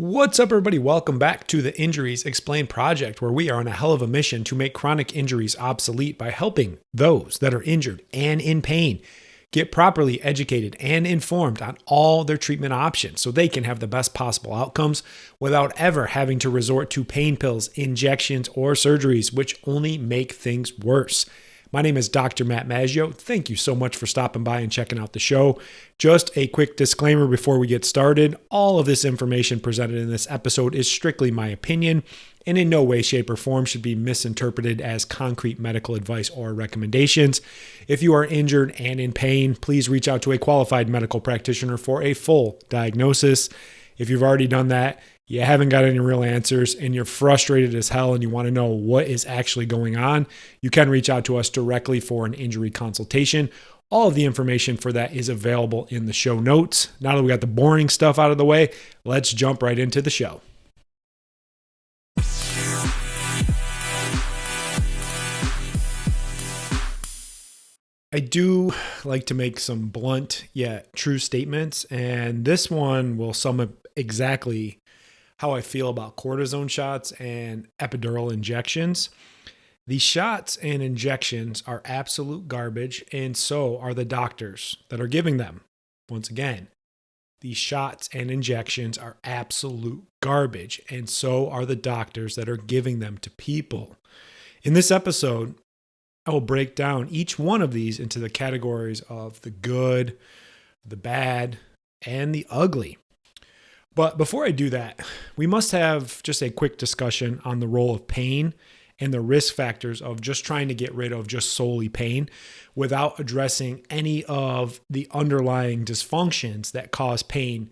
What's up, everybody? Welcome back to the Injuries Explained project, where we are on a hell of a mission to make chronic injuries obsolete by helping those that are injured and in pain get properly educated and informed on all their treatment options so they can have the best possible outcomes without ever having to resort to pain pills, injections, or surgeries, which only make things worse. My name is Dr. Matt Maggio. Thank you so much for stopping by and checking out the show. Just a quick disclaimer before we get started. All of this information presented in this episode is strictly my opinion and in no way, shape, or form should be misinterpreted as concrete medical advice or recommendations. If you are injured and in pain, please reach out to a qualified medical practitioner for a full diagnosis. If you've already done that, you haven't got any real answers, and you're frustrated as hell and you want to know what is actually going on, you can reach out to us directly for an injury consultation. All of the information for that is available in the show notes. Now that we got the boring stuff out of the way, let's jump right into the show. I do like to make some blunt yet true statements, and this one will sum up exactly how I feel about cortisone shots and epidural injections. These shots and injections are absolute garbage, and so are the doctors that are giving them. Once again, these shots and injections are absolute garbage, and so are the doctors that are giving them to people. In this episode, I will break down each one of these into the categories of the good, the bad, and the ugly. But before I do that, we must have just a quick discussion on the role of pain and the risk factors of just trying to get rid of just solely pain without addressing any of the underlying dysfunctions that cause pain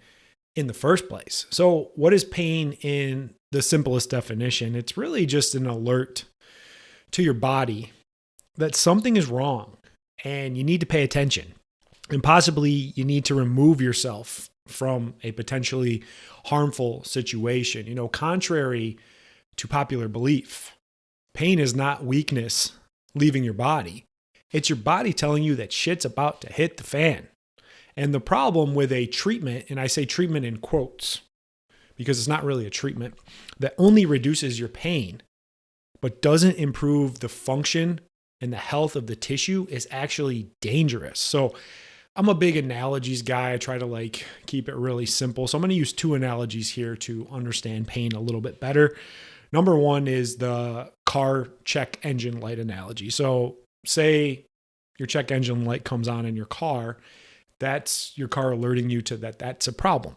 in the first place. So what is pain in the simplest definition? It's really just an alert to your body that something is wrong and you need to pay attention. And possibly you need to remove yourself from a potentially harmful situation. Contrary to popular belief, pain is not weakness leaving your body. It's your body telling you that shit's about to hit the fan. And the problem with a treatment, and I say treatment in quotes, because it's not really a treatment, that only reduces your pain, but doesn't improve the function and the health of the tissue is actually dangerous. So I'm a big analogies guy. I try to keep it really simple. So I'm going to use two analogies here to understand pain a little bit better. Number one is the car check engine light analogy. So say your check engine light comes on in your car. That's your car alerting you to that's a problem.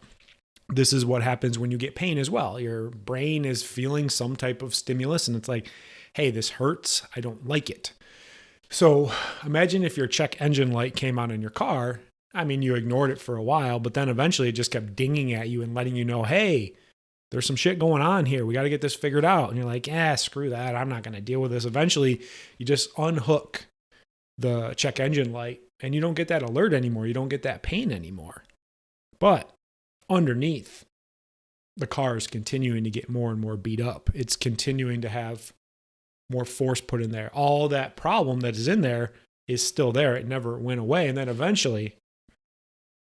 This is what happens when you get pain as well. Your brain is feeling some type of stimulus and it's like, hey, this hurts. I don't like it. So imagine if your check engine light came on in your car. I mean, you ignored it for a while, but then eventually it just kept dinging at you and letting you know, hey, there's some shit going on here. We got to get this figured out. And you're like, screw that. I'm not going to deal with this. Eventually, you just unhook the check engine light and you don't get that alert anymore. You don't get that pain anymore. But underneath, the car is continuing to get more and more beat up. It's continuing to have more force put in there. All that problem that is in there is still there. It never went away. And then eventually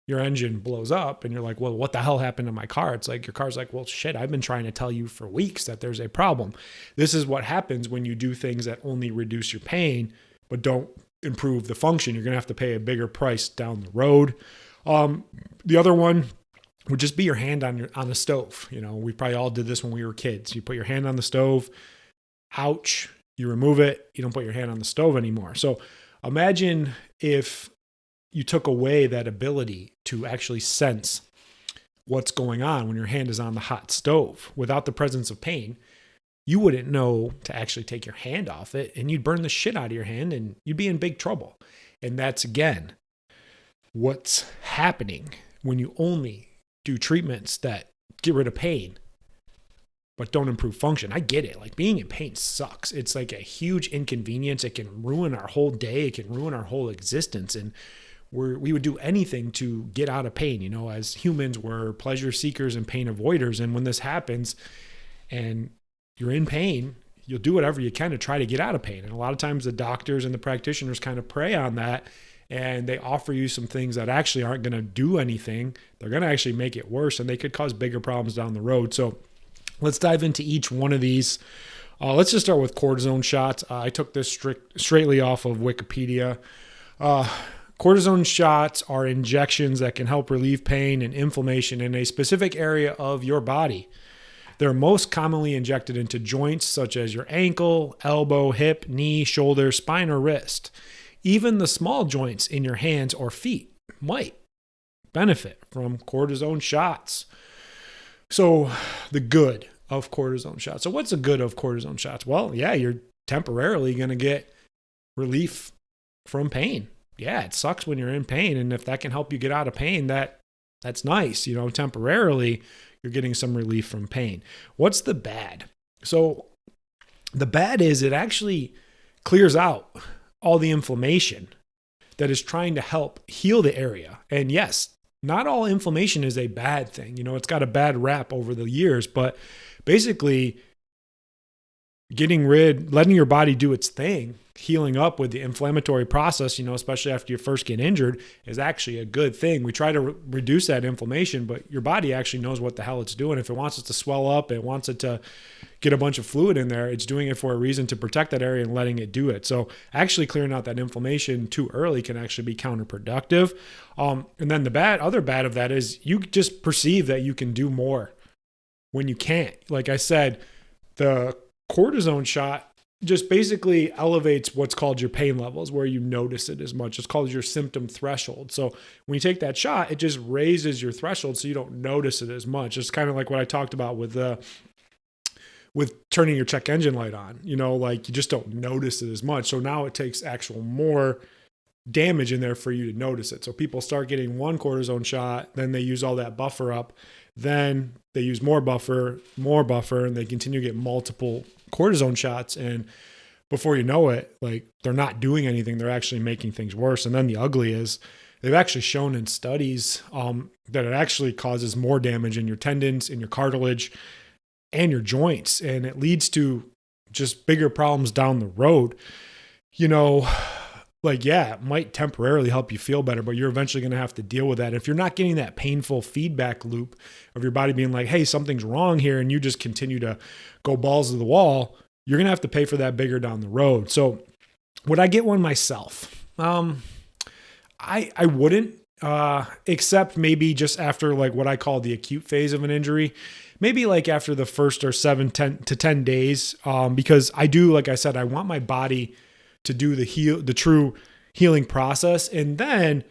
your engine blows up and you're like, well, what the hell happened to my car? It's like your car's like, well, shit, I've been trying to tell you for weeks that there's a problem. This is what happens when you do things that only reduce your pain, but don't improve the function. You're going to have to pay a bigger price down the road. The other one would just be your hand on the stove. We probably all did this when we were kids. You put your hand on the stove, ouch, you remove it, you don't put your hand on the stove anymore. So imagine if you took away that ability to actually sense what's going on when your hand is on the hot stove. Without the presence of pain, you wouldn't know to actually take your hand off it and you'd burn the shit out of your hand and you'd be in big trouble. And that's, again, what's happening when you only do treatments that get rid of pain but don't improve function. I get it. Being in pain sucks. It's like a huge inconvenience. It can ruin our whole day. It can ruin our whole existence. And we would do anything to get out of pain. As humans, we're pleasure seekers and pain avoiders. And when this happens and you're in pain, you'll do whatever you can to try to get out of pain. And a lot of times the doctors and the practitioners kind of prey on that and they offer you some things that actually aren't going to do anything. They're going to actually make it worse, and they could cause bigger problems down the road. So let's dive into each one of these. Let's just start with cortisone shots. I took this straightly off of Wikipedia. Cortisone shots are injections that can help relieve pain and inflammation in a specific area of your body. They're most commonly injected into joints such as your ankle, elbow, hip, knee, shoulder, spine, or wrist. Even the small joints in your hands or feet might benefit from cortisone shots. So the good of cortisone shots. So what's the good of cortisone shots? Well, yeah, you're temporarily going to get relief from pain. Yeah, it sucks when you're in pain. And if that can help you get out of pain, that's nice. Temporarily, you're getting some relief from pain. What's the bad? So the bad is it actually clears out all the inflammation that is trying to help heal the area. And yes, not all inflammation is a bad thing. It's got a bad rap over the years, but basically letting your body do its thing, healing up with the inflammatory process, especially after you first get injured, is actually a good thing. We try to reduce that inflammation, but your body actually knows what the hell it's doing. If it wants it to swell up, it wants it to get a bunch of fluid in there, it's doing it for a reason, to protect that area and letting it do it. So actually clearing out that inflammation too early can actually be counterproductive. And then the other bad of that is you just perceive that you can do more when you can't. Like I said, the cortisone shot just basically elevates what's called your pain levels, where you notice it as much. It's called your symptom threshold. So when you take that shot, it just raises your threshold so you don't notice it as much. It's kind of like what I talked about with turning your check engine light on. Like you just don't notice it as much. So now it takes actual more damage in there for you to notice it. So people start getting one cortisone shot, then they use all that buffer up, then they use more buffer, and they continue to get multiple cortisone shots. And before you know it, like they're not doing anything. They're actually making things worse. And then the ugly is they've actually shown in studies that it actually causes more damage in your tendons, in your cartilage, and your joints. And it leads to just bigger problems down the road. It might temporarily help you feel better, but you're eventually going to have to deal with that. If you're not getting that painful feedback loop of your body being like, hey, something's wrong here, and you just continue to go balls to the wall, you're going to have to pay for that bigger down the road. So would I get one myself? I wouldn't, except maybe just after like what I call the acute phase of an injury, maybe like after the first or 10 to 10 days, because I do, like I said, I want my body to do the true healing process. And then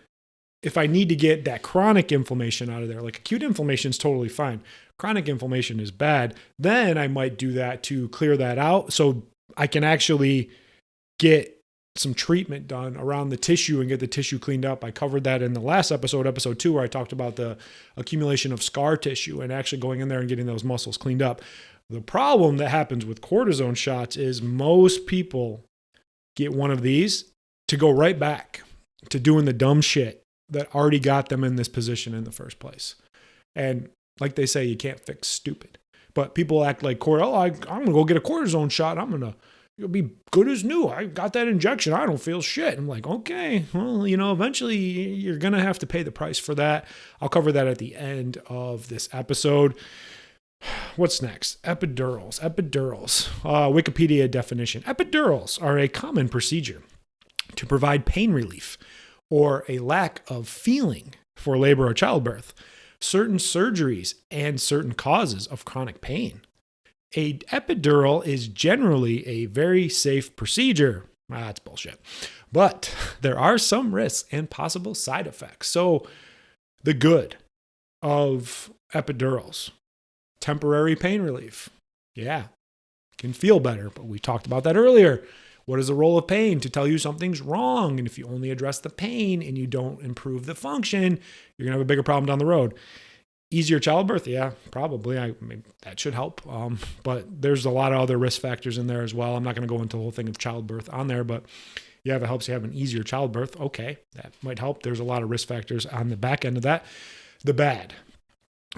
if I need to get that chronic inflammation out of there, like acute inflammation is totally fine. Chronic inflammation is bad. Then I might do that to clear that out so I can actually get some treatment done around the tissue and get the tissue cleaned up. I covered that in the last episode 2, where I talked about the accumulation of scar tissue and actually going in there and getting those muscles cleaned up. The problem that happens with cortisone shots is most people get one of these to go right back to doing the dumb shit that already got them in this position in the first place. And like they say, you can't fix stupid. But people act like, I'm going to go get a cortisone shot. You'll be good as new. I got that injection. I don't feel shit. I'm like, okay, well, eventually you're going to have to pay the price for that. I'll cover that at the end of this episode. What's next? Epidurals. Wikipedia definition. Epidurals are a common procedure to provide pain relief or a lack of feeling for labor or childbirth, certain surgeries, and certain causes of chronic pain. A epidural is generally a very safe procedure. That's bullshit. But there are some risks and possible side effects. So the good of epidurals: temporary pain relief. Yeah, can feel better, but we talked about that earlier. What is the role of pain? To tell you something's wrong. And if you only address the pain and you don't improve the function, you're going to have a bigger problem down the road. Easier childbirth? Yeah, probably. I mean, that should help. But there's a lot of other risk factors in there as well. I'm not going to go into the whole thing of childbirth on there, but yeah, if it helps you have an easier childbirth, okay, that might help. There's a lot of risk factors on the back end of that. The bad.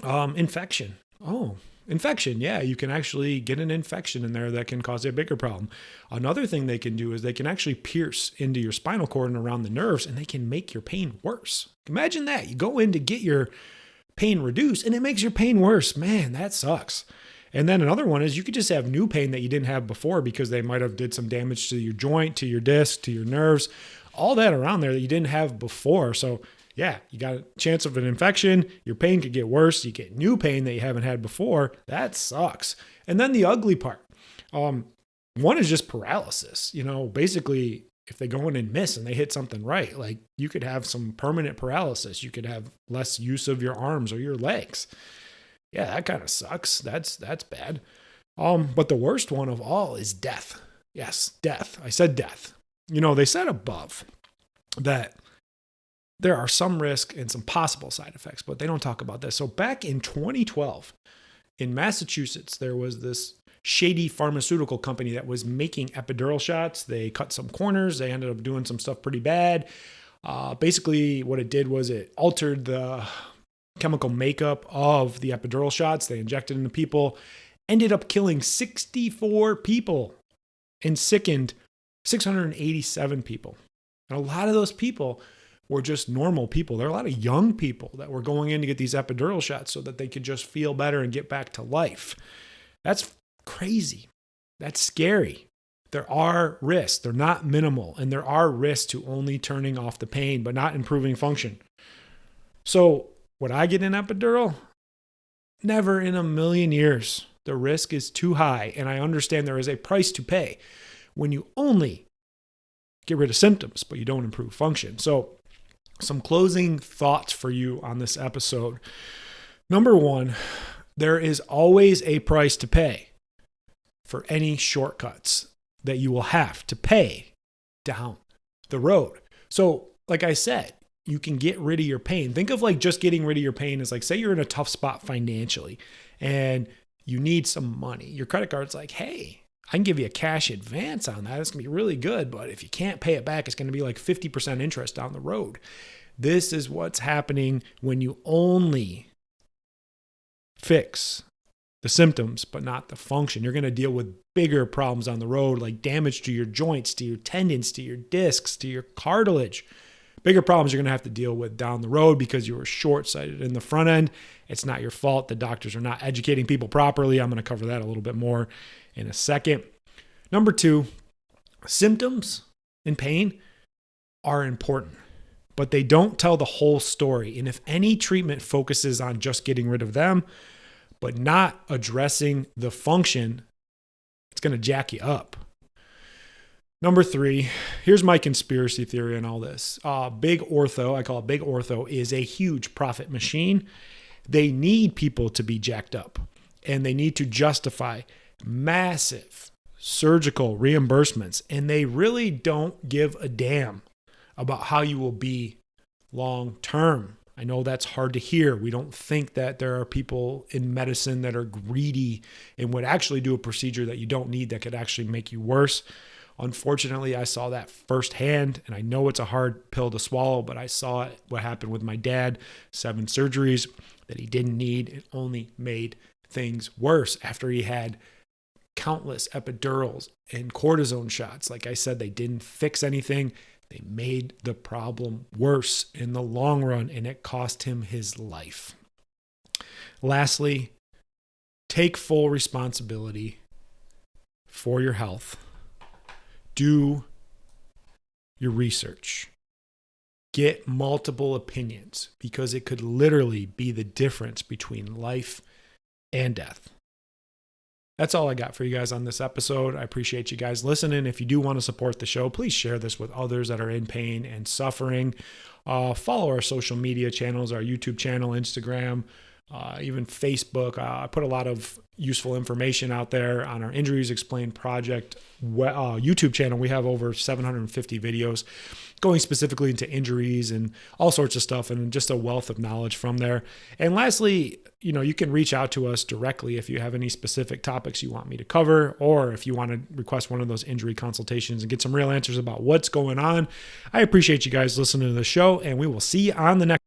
Infection. Oh, Infection, yeah, you can actually get an infection in there that can cause a bigger problem. Another thing they can do is they can actually pierce into your spinal cord and around the nerves, and they can make your pain worse. Imagine that. You go in to get your pain reduced and it makes your pain worse. Man, that sucks. And then another one is you could just have new pain that you didn't have before because they might have did some damage to your joint, to your disc, to your nerves, all that around there that you didn't have before. So yeah, you got a chance of an infection. Your pain could get worse. You get new pain that you haven't had before. That sucks. And then the ugly part. One is just paralysis. Basically, if they go in and miss and they hit something right, like you could have some permanent paralysis. You could have less use of your arms or your legs. Yeah, that kind of sucks. That's bad. But the worst one of all is death. Yes, death. I said death. They said above that there are some risk and some possible side effects, but they don't talk about this. So back in 2012, in Massachusetts, there was this shady pharmaceutical company that was making epidural shots. They cut some corners. They ended up doing some stuff pretty bad. Basically, what it did was it altered the chemical makeup of the epidural shots. They injected into people, ended up killing 64 people and sickened 687 people. And a lot of those people were just normal people. There are a lot of young people that were going in to get these epidural shots so that they could just feel better and get back to life. That's crazy. That's scary. There are risks. They're not minimal. And there are risks to only turning off the pain, but not improving function. So would I get an epidural? Never in a million years. The risk is too high. And I understand there is a price to pay when you only get rid of symptoms, but you don't improve function. So some closing thoughts for you on this episode. Number one, there is always a price to pay for any shortcuts that you will have to pay down the road. So like I said, you can get rid of your pain. Think of like just getting rid of your pain as like, say you're in a tough spot financially and you need some money. Your credit card's like, hey, I can give you a cash advance on that. It's going to be really good. But if you can't pay it back, it's going to be like 50% interest down the road. This is what's happening when you only fix the symptoms, but not the function. You're going to deal with bigger problems on the road, like damage to your joints, to your tendons, to your discs, to your cartilage. Bigger problems you're going to have to deal with down the road because you were short-sighted in the front end. It's not your fault. The doctors are not educating people properly. I'm going to cover that a little bit more in a second. Number two, symptoms and pain are important, but they don't tell the whole story. And if any treatment focuses on just getting rid of them, but not addressing the function, it's going to jack you up. Number three, here's my conspiracy theory on all this. Big Ortho, I call it Big Ortho, is a huge profit machine. They need people to be jacked up, and they need to justify massive surgical reimbursements, and they really don't give a damn about how you will be long term. I know that's hard to hear. We don't think that there are people in medicine that are greedy and would actually do a procedure that you don't need that could actually make you worse. Unfortunately, I saw that firsthand, and I know it's a hard pill to swallow, but I saw it, what happened with my dad, 7 surgeries that he didn't need. It only made things worse after he had countless epidurals and cortisone shots. Like I said, they didn't fix anything. They made the problem worse in the long run, and it cost him his life. Lastly, take full responsibility for your health. Do your research. Get multiple opinions because it could literally be the difference between life and death. That's all I got for you guys on this episode. I appreciate you guys listening. If you do want to support the show, please share this with others that are in pain and suffering. Follow our social media channels, our YouTube channel, Instagram, even Facebook. I put a lot of useful information out there on our Injuries Explained Project YouTube channel. We have over 750 videos going specifically into injuries and all sorts of stuff, and just a wealth of knowledge from there. And lastly, you can reach out to us directly if you have any specific topics you want me to cover, or if you want to request one of those injury consultations and get some real answers about what's going on. I appreciate you guys listening to the show, and we will see you on the next